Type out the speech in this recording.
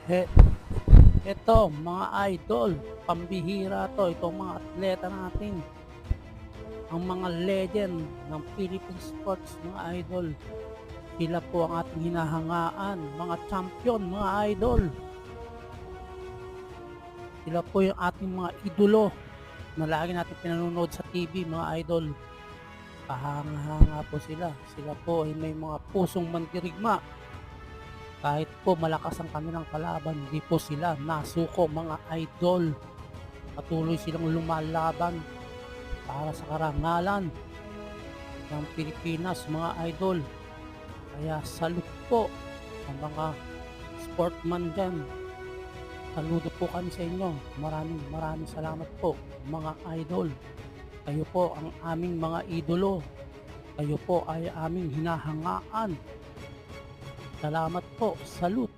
He Eto mga idol, pambihira 'to, itong mga atleta natin, ang mga legend ng Philippine sports mga idol. Sila po ang ating hinahangaan, mga champion mga idol. Sila po yung ating mga idolo na lagi natin pinanonood sa TV mga idol. Kahanga-hanga po sila. Sila po ay may mga pusong mandirigma. Kahit po malakas ang kanilang kalaban, hindi po sila nasuko mga idol. Patuloy silang lumalaban para sa karangalan ng Pilipinas mga idol. Kaya salute po sa mga sportman dyan. Saludo po kami sa inyo. Maraming salamat po mga idol. Kayo po ang aming mga idolo. Kayo po ay aming hinahangaan. Salamat po. Salute.